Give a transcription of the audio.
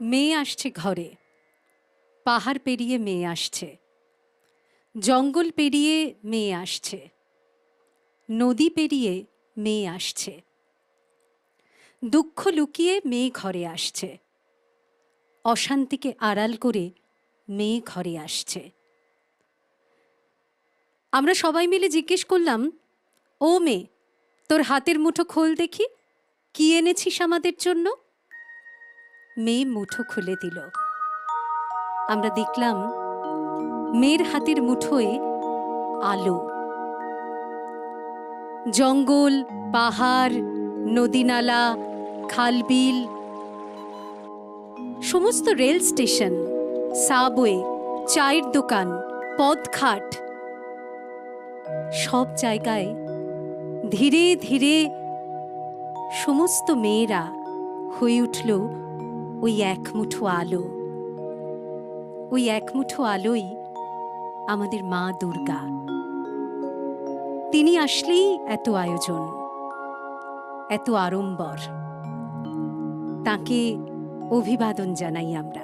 মেয়ে আসছে ঘরে, পাহাড় পেরিয়ে মেয়ে আসছে, জঙ্গল পেরিয়ে মেয়ে আসছে, নদী পেরিয়ে মেয়ে আসছে, দুঃখ লুকিয়ে মেয়ে ঘরে আসছে, অশান্তিকে আড়াল করে মেয়ে ঘরে আসছে। আমরা সবাই মিলে জিজ্ঞেস করলাম, ও মেয়ে, তোর হাতের মুঠো খোল দেখি, কি এনেছিস আমাদের জন্য? মেয়ে মুঠো খুলে দিল। আমরা দেখলাম মেয়ের হাতের মুঠোয় আলো। জঙ্গল, পাহাড়, নদীনালা, খালবিল, সমস্ত রেল স্টেশন, সাবওয়ে, চায়ের দোকান, পদঘাট, সব জায়গায় ধীরে ধীরে সমস্ত মেয়েরা হয়ে উঠল ওই এক মুঠো আলো। ওই এক মুঠো আলোই আমাদের মা দুর্গা। তিনি আসলেই এত আয়োজন, এত আড়ম্বর। তাকে অভিবাদন জানাই আমরা।